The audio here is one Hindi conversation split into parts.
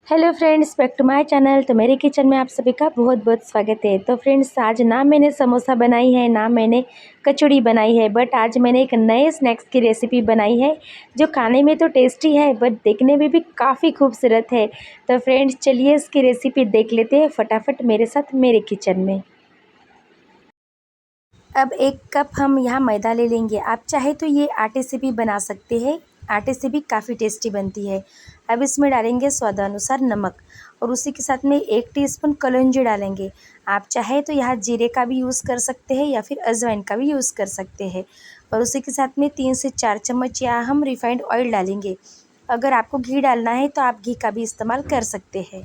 Hello friends, back to my channel. तो मेरे किचन में आप सभी का बहुत बहुत स्वागत है। तो फ्रेंड्स, आज ना मैंने समोसा बनाई है ना मैंने कचौड़ी बनाई है, बट आज मैंने एक नए स्नैक्स की रेसिपी बनाई है जो खाने में तो टेस्टी है बट देखने में भी काफ़ी खूबसूरत है। तो फ्रेंड्स, चलिए इसकी रेसिपी देख लेते हैं फटाफट मेरे साथ मेरे किचन में। अब 1 कप हम यहाँ मैदा ले लेंगे। आप चाहे तो ये आटे से भी बना सकते हैं, आटे से भी काफ़ी टेस्टी बनती है। अब इसमें डालेंगे स्वादानुसार नमक और उसी के साथ में 1 टीस्पून कलौंजी डालेंगे। आप चाहे तो यहाँ जीरे का भी यूज़ कर सकते हैं या फिर अजवाइन का भी यूज़ कर सकते हैं। और उसी के साथ में 3 से 4 चम्मच यहाँ हम रिफाइंड ऑयल डालेंगे। अगर आपको घी डालना है तो आप घी का भी इस्तेमाल कर सकते हैं।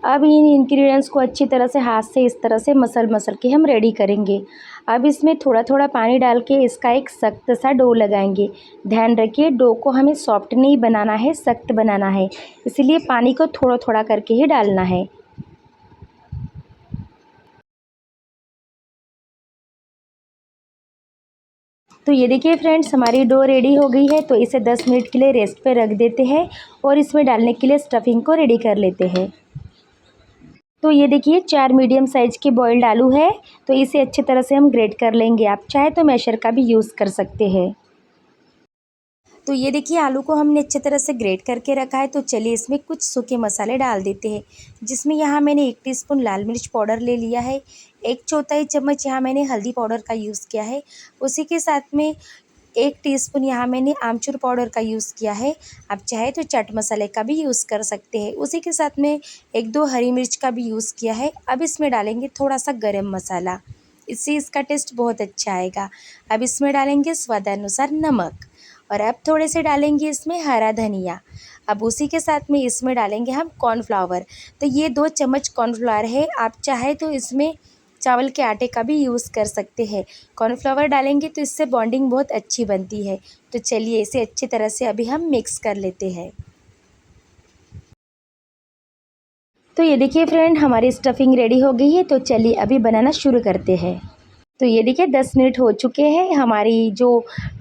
अब इन इंग्रेडिएंट्स को अच्छी तरह से हाथ से इस तरह से मसल के हम रेडी करेंगे। अब इसमें थोड़ा थोड़ा पानी डाल के इसका एक सख्त सा डो लगाएंगे। ध्यान रखिए, डो को हमें सॉफ्ट नहीं बनाना है, सख्त बनाना है, इसलिए पानी को थोड़ा थोड़ा करके ही डालना है। तो ये देखिए फ्रेंड्स, हमारी डो रेडी हो गई है। तो इसे 10 मिनट के लिए रेस्ट पे रख देते हैं और इसमें डालने के लिए स्टफिंग को रेडी कर लेते हैं। तो ये देखिए 4 मीडियम साइज़ के बॉइल्ड आलू है। तो इसे अच्छी तरह से हम ग्रेट कर लेंगे। आप चाहे तो मैशर का भी यूज़ कर सकते हैं। तो ये देखिए आलू को हमने अच्छी तरह से ग्रेट करके रखा है। तो चलिए इसमें कुछ सूखे मसाले डाल देते हैं, जिसमें यहाँ मैंने 1 टीस्पून लाल मिर्च पाउडर ले लिया है। 1/4 चम्मच यहाँ मैंने हल्दी पाउडर का यूज़ किया है। उसी के साथ में 1 टीस्पून यहाँ मैंने आमचूर पाउडर का यूज़ किया है। आप चाहे तो चाट मसाले का भी यूज़ कर सकते हैं। उसी के साथ में 1-2 हरी मिर्च का भी यूज़ किया है। अब इसमें डालेंगे थोड़ा सा गरम मसाला, इससे इसका टेस्ट बहुत अच्छा आएगा। अब इसमें डालेंगे स्वादानुसार नमक और अब थोड़े से डालेंगे इसमें हरा धनिया। अब उसी के साथ में इसमें डालेंगे हम कॉर्नफ्लावर। तो ये 2 चम्मच कॉर्नफ्लावर है। आप चाहे तो इसमें चावल के आटे का भी यूज़ कर सकते हैं। कॉर्नफ्लावर डालेंगे तो इससे बॉन्डिंग बहुत अच्छी बनती है। तो चलिए इसे अच्छी तरह से अभी हम मिक्स कर लेते हैं। तो ये देखिए फ्रेंड, हमारी स्टफिंग रेडी हो गई है। तो चलिए अभी बनाना शुरू करते हैं। तो ये देखिए 10 मिनट हो चुके हैं। हमारी जो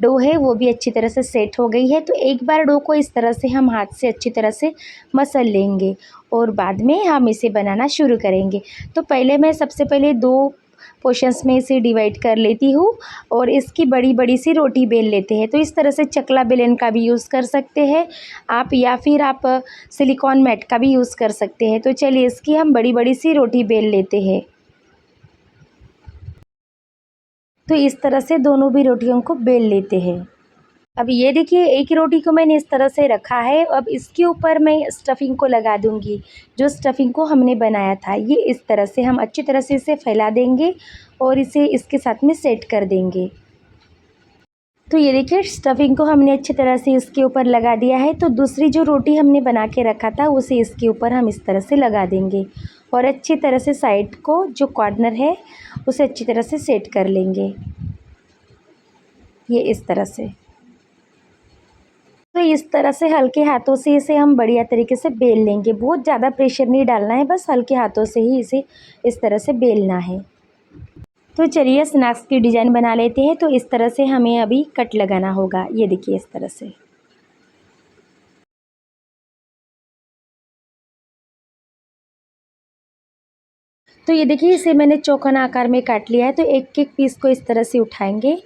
डो है वो भी अच्छी तरह से सेट हो गई है। तो एक बार डो को इस तरह से हम हाथ से अच्छी तरह से मसल लेंगे और बाद में हम इसे बनाना शुरू करेंगे। तो पहले मैं सबसे पहले 2 पोर्शंस में इसे डिवाइड कर लेती हूँ और इसकी बड़ी बड़ी सी रोटी बेल लेते हैं। तो इस तरह से चकला बेलन का भी यूज़ कर सकते हैं आप, या फिर आप सिलिकॉन मैट का भी यूज़ कर सकते हैं। तो चलिए इसकी हम बड़ी बड़ी सी रोटी बेल लेते हैं। तो इस तरह से दोनों भी रोटियों को बेल लेते हैं। अब ये देखिए एक रोटी को मैंने इस तरह से रखा है। अब इसके ऊपर मैं स्टफिंग को लगा दूंगी, जो स्टफिंग को हमने बनाया था। ये इस तरह से हम अच्छी तरह से इसे फैला देंगे और इसे इसके साथ में सेट कर देंगे। तो ये देखिए स्टफिंग को हमने अच्छी तरह से इसके ऊपर लगा दिया है। तो दूसरी जो रोटी हमने बना के रखा था उसे इसके ऊपर हम इस तरह से लगा देंगे और अच्छी तरह से साइड को जो कॉर्नर है उसे अच्छी तरह से सेट कर लेंगे, ये इस तरह से। तो इस तरह से हल्के हाथों से इसे हम बढ़िया तरीके से बेल लेंगे। बहुत ज़्यादा प्रेशर नहीं डालना है, बस हल्के हाथों से ही इसे इस तरह से बेलना है। तो चलिए स्नैक्स की डिज़ाइन बना लेते हैं। तो इस तरह से हमें अभी कट लगाना होगा। ये देखिए इस तरह से। तो ये देखिए इसे मैंने चौकोन आकार में काट लिया है। तो एक एक पीस को इस तरह से उठाएंगे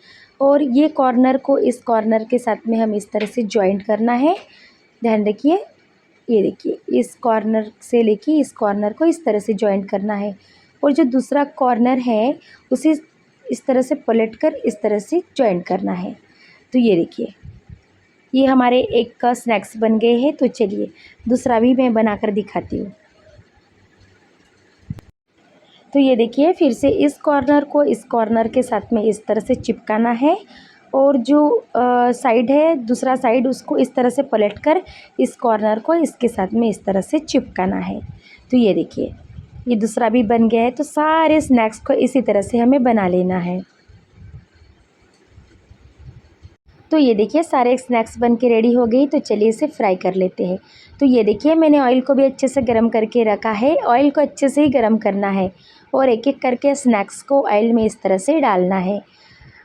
और ये कॉर्नर को इस कॉर्नर के साथ में हम इस तरह से जॉइंट करना है। ध्यान रखिए, ये देखिए इस कॉर्नर से लेके इस कॉर्नर को इस तरह से जॉइंट करना है और जो दूसरा कॉर्नर है उसे इस तरह से पलट कर इस तरह से जॉइंट करना है। तो ये देखिए ये हमारे एक का स्नैक्स बन गए हैं। तो चलिए दूसरा भी मैं बनाकर दिखाती हूँ। तो ये देखिए फिर से इस कॉर्नर को इस कॉर्नर के साथ में इस तरह से चिपकाना है और जो साइड है दूसरा साइड उसको इस तरह से पलटकर इस कॉर्नर को इसके साथ में इस तरह से चिपकाना है। तो ये देखिए ये दूसरा भी बन गया है। तो सारे स्नैक्स को इसी तरह से हमें बना लेना है। तो ये देखिए सारे स्नैक्स बन के रेडी हो गई। तो चलिए इसे फ्राई कर लेते हैं। तो ये देखिए मैंने ऑयल को भी अच्छे से गर्म करके रखा है। ऑयल को अच्छे से ही गर्म करना है और एक एक करके स्नैक्स को ऑयल में इस तरह से डालना है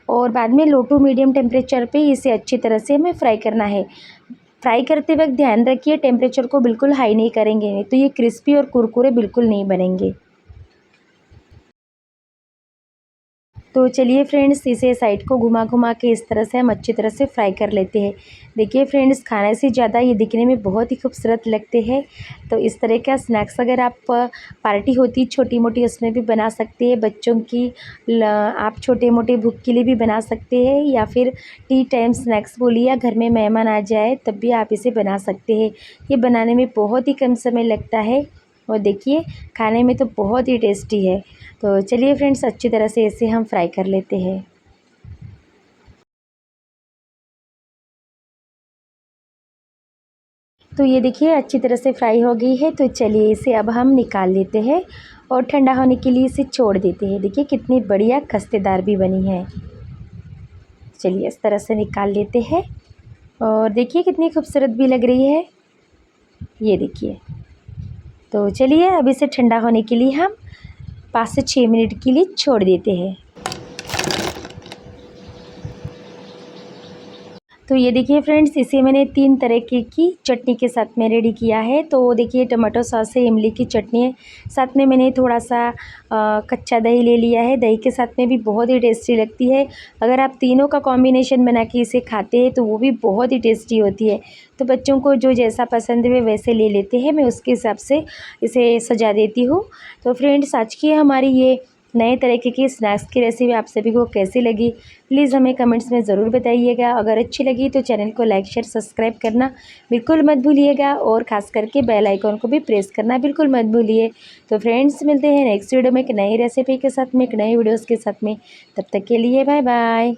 और बाद में लो टू मीडियम टेम्परेचर पे इसे अच्छी तरह से हमें फ्राई करना है। फ्राई करते वक्त ध्यान रखिए टेम्परेचर को बिल्कुल हाई नहीं करेंगे, नहीं तो ये क्रिस्पी और कुरकुरे बिल्कुल नहीं बनेंगे। तो चलिए फ्रेंड्स, इसे साइड को घुमा घुमा के इस तरह से हम अच्छी तरह से फ्राई कर लेते हैं। देखिए फ्रेंड्स, खाने से ज़्यादा ये दिखने में बहुत ही खूबसूरत लगते हैं। तो इस तरह का स्नैक्स अगर आप पार्टी होती छोटी मोटी उसमें भी बना सकते हैं, बच्चों की आप छोटे मोटे भूख के लिए भी बना सकते हैं, या फिर टी टाइम स्नैक्स बोलिए, या घर में मेहमान आ जाए तब भी आप इसे बना सकते हैं। ये बनाने में बहुत ही कम समय लगता है और देखिए खाने में तो बहुत ही टेस्टी है। तो चलिए फ्रेंड्स, अच्छी तरह से इसे हम फ्राई कर लेते हैं। तो ये देखिए अच्छी तरह से फ्राई हो गई है। तो चलिए इसे अब हम निकाल लेते हैं और ठंडा होने के लिए इसे छोड़ देते हैं। देखिए कितनी बढ़िया खस्तेदार भी बनी है। चलिए इस तरह से निकाल लेते हैं और देखिए कितनी खूबसूरत भी लग रही है, ये देखिए। तो चलिए अब इसे ठंडा होने के लिए हम 5 से 6 मिनट के लिए छोड़ देते हैं। तो ये देखिए फ्रेंड्स, इसे मैंने 3 तरीके की चटनी के साथ में रेडी किया है। तो देखिए टमाटो सॉस है, इमली की चटनी है, साथ में मैंने थोड़ा सा कच्चा दही ले लिया है। दही के साथ में भी बहुत ही टेस्टी लगती है। अगर आप तीनों का कॉम्बिनेशन बना के इसे खाते हैं तो वो भी बहुत ही टेस्टी होती है। तो बच्चों को जो जैसा पसंद है वे वैसे ले लेते हैं, मैं उसके हिसाब से इसे सजा देती हूँ। तो फ्रेंड्स, आज की हमारी ये नए तरीके की स्नैक्स की रेसिपी आप सभी को कैसी लगी, प्लीज़ हमें कमेंट्स में ज़रूर बताइएगा। अगर अच्छी लगी तो चैनल को लाइक शेयर सब्सक्राइब करना बिल्कुल मत भूलिएगा, और ख़ास करके बेल आइकॉन को भी प्रेस करना बिल्कुल मत भूलिए। तो फ्रेंड्स, मिलते हैं नेक्स्ट वीडियो में एक नई रेसिपी के साथ में, एक नए वीडियोज़ के साथ में। तब तक के लिए बाय बाय।